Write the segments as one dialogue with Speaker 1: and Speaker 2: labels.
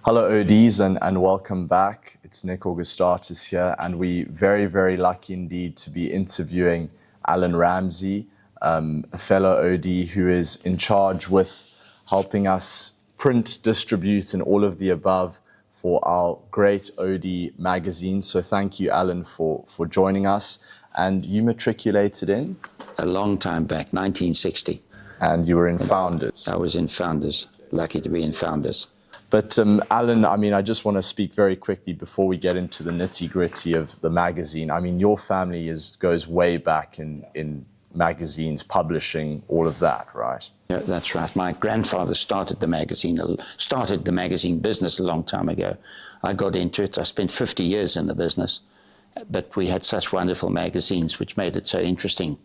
Speaker 1: Hello, ODs, and welcome back. It's Nick Augustatus here, and we very, very lucky indeed to be interviewing Alan Ramsay, a fellow OD who is in charge with helping us print, distribute, and all of the above for our great OD magazine. So thank you, Alan, for joining us. And you matriculated in?
Speaker 2: A long time back, 1960.
Speaker 1: And you were in Founders?
Speaker 2: I was in Founders, lucky to be in Founders.
Speaker 1: But Alan, I just want to speak very quickly before we get into the nitty-gritty of the magazine. your family goes way back in magazines, publishing, all of that, right?
Speaker 2: Yeah, that's right. My grandfather started the magazine business a long time ago. I got into it. I spent 50 years in the business, but we had such wonderful magazines, which made it so interesting.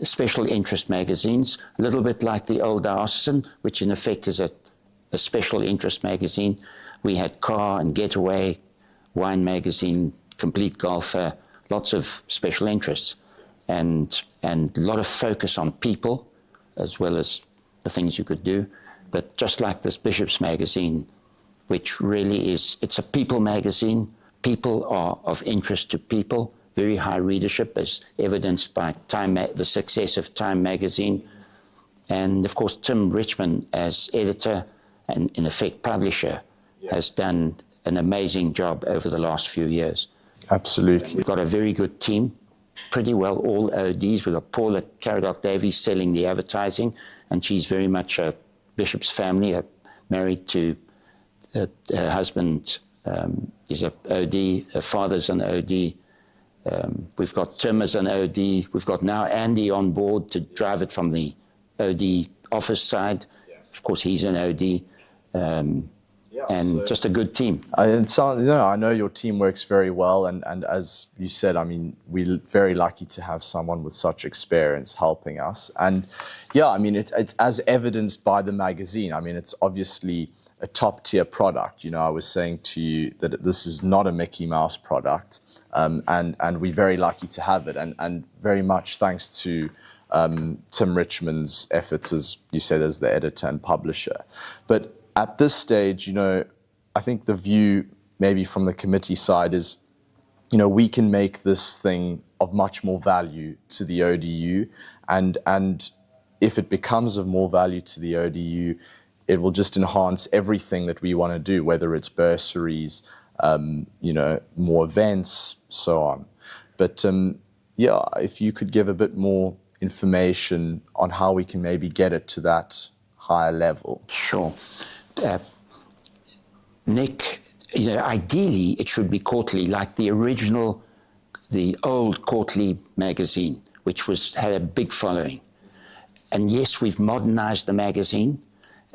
Speaker 2: Special interest magazines, a little bit like the Old Diocesan, which in effect is a special interest magazine. We had Car and Getaway, Wine Magazine, Complete Golfer, lots of special interests, and a lot of focus on people as well as the things you could do. But just like this Bishop's magazine, which really it's a people magazine. People are of interest to people, very high readership as evidenced by the success of Time magazine. And of course, Tim Richmond as editor and in effect publisher has done an amazing job over the last few years.
Speaker 1: Absolutely.
Speaker 2: We've got a very good team, pretty well all ODs. We've got Paula Caradoc-Davies selling the advertising, and she's very much a Bishop's family, married to her husband is an OD, her father's an OD. We've got Tim as an OD. We've got now Andy on board to drive it from the OD office side. Of course, he's an OD. Just a good team.
Speaker 1: I know your team works very well, and as you said, we're very lucky to have someone with such experience helping us. And it's as evidenced by the magazine. It's obviously a top-tier product. I was saying to you that this is not a Mickey Mouse product, and we're very lucky to have it, and very much thanks to Tim Richmond's efforts, as you said, as the editor and publisher. But at this stage, I think the view maybe from the committee side is, we can make this thing of much more value to the ODU, and if it becomes of more value to the ODU, it will just enhance everything that we want to do, whether it's bursaries, more events, so on. But if you could give a bit more information on how we can maybe get it to that higher level.
Speaker 2: Sure. Nick, ideally it should be quarterly, like the old quarterly magazine, which had a big following. And yes, we've modernized the magazine.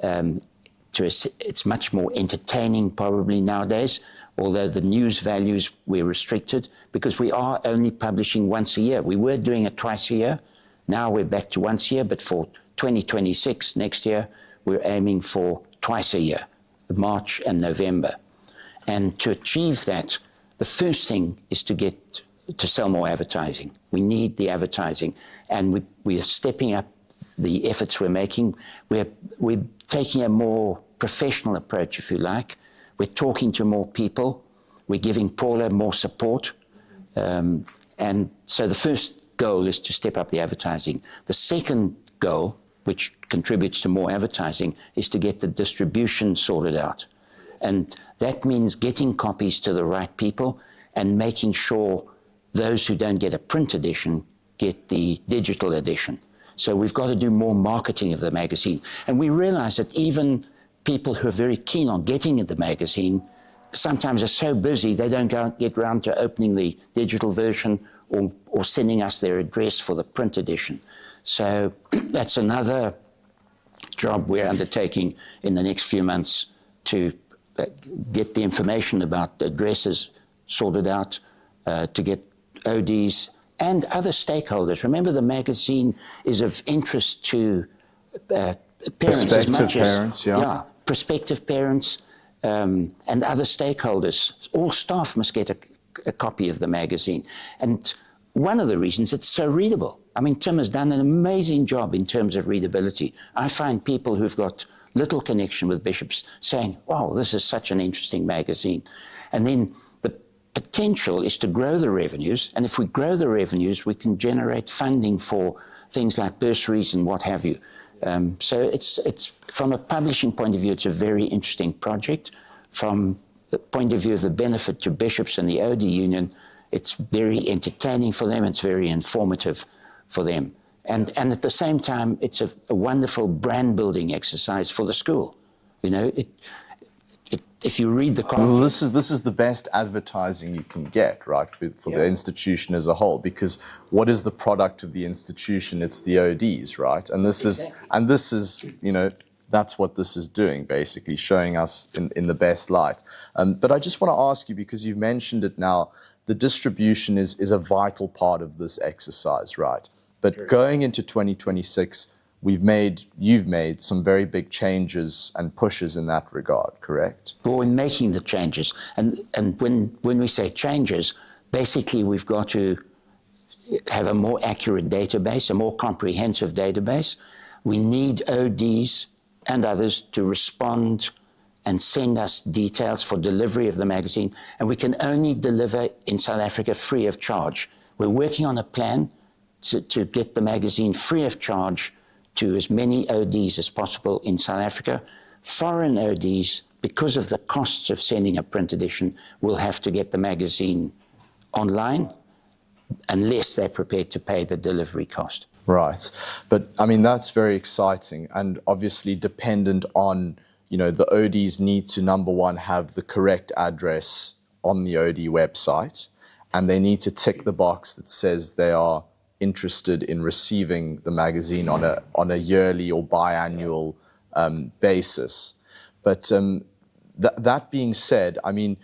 Speaker 2: It's much more entertaining probably nowadays, although the news values we're restricted because we are only publishing once a year. We were doing it twice a year. Now we're back to once a year, but for 2026, next year, we're aiming for twice a year, March and November. And to achieve that, the first thing is to sell more advertising. We need the advertising, and we are stepping up the efforts we're making. We're taking a more professional approach, if you like. We're talking to more people. We're giving Paula more support. And so the first goal is to step up the advertising. The second goal, which contributes to more advertising, is to get the distribution sorted out. And that means getting copies to the right people and making sure those who don't get a print edition get the digital edition. So we've got to do more marketing of the magazine. And we realize that even people who are very keen on getting the magazine sometimes are so busy they don't get around to opening the digital version or sending us their address for the print edition. So that's another job we're undertaking in the next few months to get the information about the addresses sorted out, to get ODs and other stakeholders. Remember, the magazine is of interest to parents as much as prospective parents and other stakeholders. All staff must get a copy of the magazine. And one of the reasons it's so readable. Tim has done an amazing job in terms of readability. I find people who've got little connection with bishops, saying, wow, this is such an interesting magazine. And then the potential is to grow the revenues, and if we grow the revenues, we can generate funding for things like bursaries and what have you. So it's from a publishing point of view, it's a very interesting project. From the point of view of the benefit to bishops and the OD Union, it's very entertaining for them, it's very informative for them. And at the same time, it's a wonderful brand building exercise for the school. You know, if you read the content...
Speaker 1: Well, this is the best advertising you can get, right, for the institution as a whole, because what is the product of the institution? It's the ODs, right? And this is, you know, that's what this is doing, basically, showing us in the best light. But I just want to ask you, because you've mentioned it now, the distribution is a vital part of this exercise, right? But going into 2026, you've made some very big changes and pushes in that regard, correct?
Speaker 2: Well, we're making the changes. And when we say changes, basically we've got to have a more accurate database, a more comprehensive database. We need ODs and others to respond and send us details for delivery of the magazine. And we can only deliver in South Africa free of charge. We're working on a plan to get the magazine free of charge to as many ODs as possible in South Africa. Foreign ODs, because of the costs of sending a print edition, will have to get the magazine online unless they're prepared to pay the delivery cost.
Speaker 1: Right. But, I mean, that's very exciting and obviously dependent on, you know, the ODs need to, number one, have the correct address on the OD website, and they need to tick the box that says they are interested in receiving the magazine on a yearly or biannual basis. But that being said, I mean,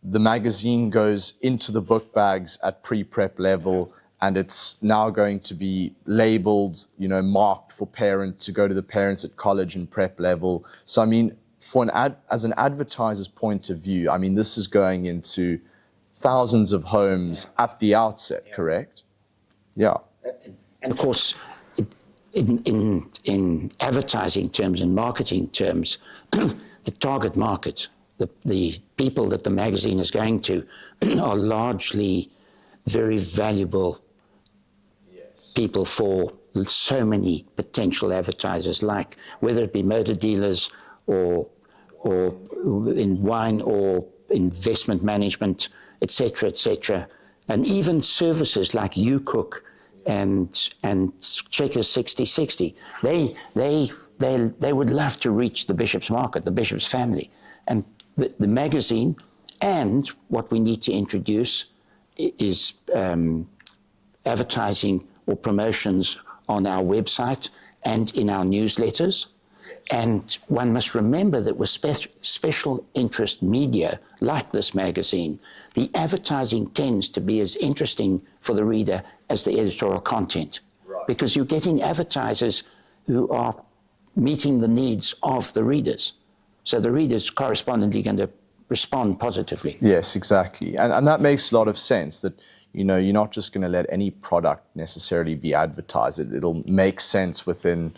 Speaker 1: the magazine goes into the book bags at pre-prep level, and it's now going to be labeled, you know, marked for parents to go to the parents at college and prep level. So, I mean, as an advertiser's point of view, I mean, this is going into thousands of homes at the outset, correct? Yeah.
Speaker 2: And of course, in advertising terms and marketing terms, the target market, the people that the magazine is going to are largely very valuable people for so many potential advertisers, like whether it be motor dealers or in wine or investment management, etc., etc., and even services like UCook and Checkers 6060. They would love to reach the bishop's market, the bishop's family, and the magazine. And what we need to introduce is advertising or promotions on our website and in our newsletters. And one must remember that with special interest media like this magazine, the advertising tends to be as interesting for the reader as the editorial content. Right. Because you're getting advertisers who are meeting the needs of the readers. So the readers correspondingly going to respond positively.
Speaker 1: Yes, exactly. And that makes a lot of sense, that, you know, you're not just going to let any product necessarily be advertised. It'll make sense within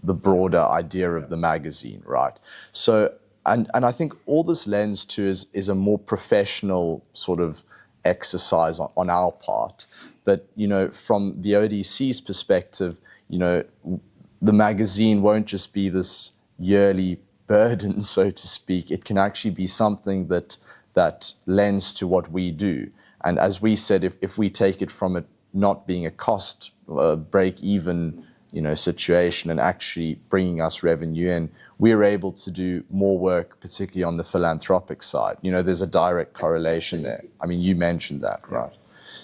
Speaker 1: the broader idea of the magazine, right? So, and I think all this lends to is a more professional sort of exercise on our part. But, you know, from the ODC's perspective, you know, the magazine won't just be this yearly burden, so to speak. It can actually be something that lends to what we do. And as we said, if we take it from it not being a cost break-even, you know, situation and actually bringing us revenue in, we're able to do more work, particularly on the philanthropic side. You know, there's a direct correlation there. I mean, you mentioned that, right?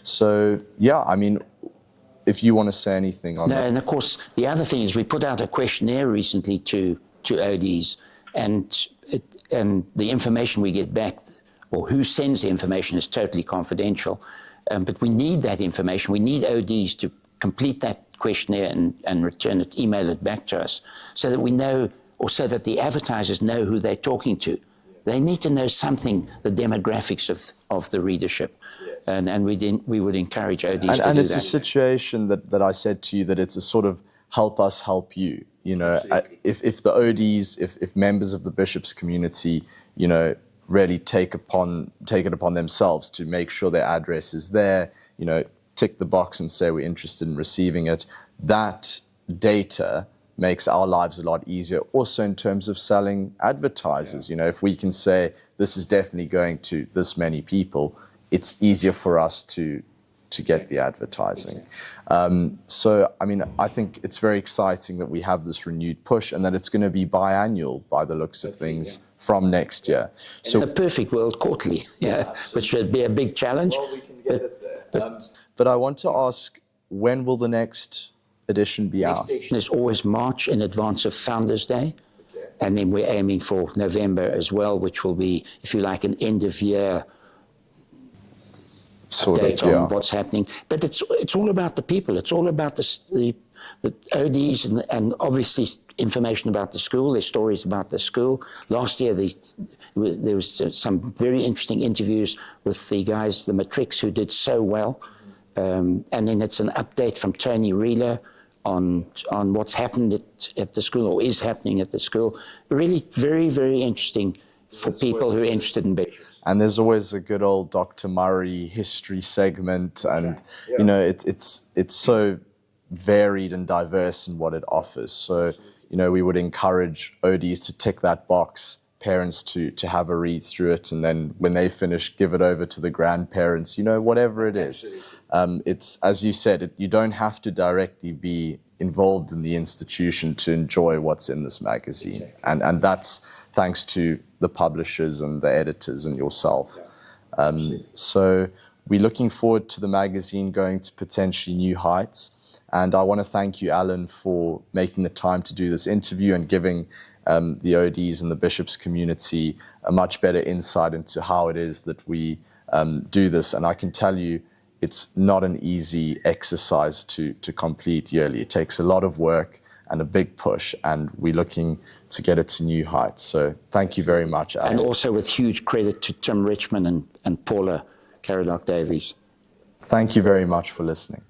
Speaker 1: So, yeah, I mean, if you want to say anything on that.
Speaker 2: No, and of course, the other thing is we put out a questionnaire recently to ODs, and the information we get back, or who sends the information, is totally confidential. But we need that information. We need ODs to complete that questionnaire and return it, email it back to us, so that we know, or so that the advertisers know who they're talking to. They need to know something, the demographics of the readership. And we would encourage ODs to do that.
Speaker 1: And it's a situation that I said to you, that it's a sort of help us help you. you know, if the ODs, if members of the bishops' community, you know, really take it upon themselves to make sure their address is there, you know, tick the box and say we're interested in receiving it, that data makes our lives a lot easier also in terms of selling advertisers. You know, if we can say this is definitely going to this many people, it's easier for us to get the advertising. So, I mean, I think it's very exciting that we have this renewed push and that it's going to be biannual by the looks of things from next year. So,
Speaker 2: in a perfect world, quarterly, which would be a big challenge.
Speaker 1: well, we can get it there. But I want to ask, when will the next edition be out?
Speaker 2: Next edition is always March in advance of Founders Day. Okay. And then we're aiming for November as well, which will be, if you like, an end-of-year update on what's happening. But it's all about the people. It's all about the ODs and obviously information about the school. There's stories about the school. Last year there was some very interesting interviews with the guys, the matrics, who did so well. And then it's an update from Tony Reeler on what's happened at the school or is happening at the school. Really very, very interesting for people who are interested in bishops.
Speaker 1: And there's always a good old Dr. Murray history segment, and you know, it's so varied and diverse in what it offers. So, you know, we would encourage ODs to tick that box, parents to have a read through it, and then when they finish, give it over to the grandparents, you know, whatever it is. It's, as you said, you don't have to directly be involved in the institution to enjoy what's in this magazine. Exactly. And that's thanks to the publishers and the editors and yourself. So we're looking forward to the magazine going to potentially new heights. And I want to thank you, Alan, for making the time to do this interview and giving the ODs and the bishops community a much better insight into how it is that we do this. And I can tell you, it's not an easy exercise to complete yearly. It takes a lot of work and a big push, and we're looking to get it to new heights. So thank you very much, Alan.
Speaker 2: And also with huge credit to Tim Richmond and Paula Caradoc Davies.
Speaker 1: Thank you very much for listening.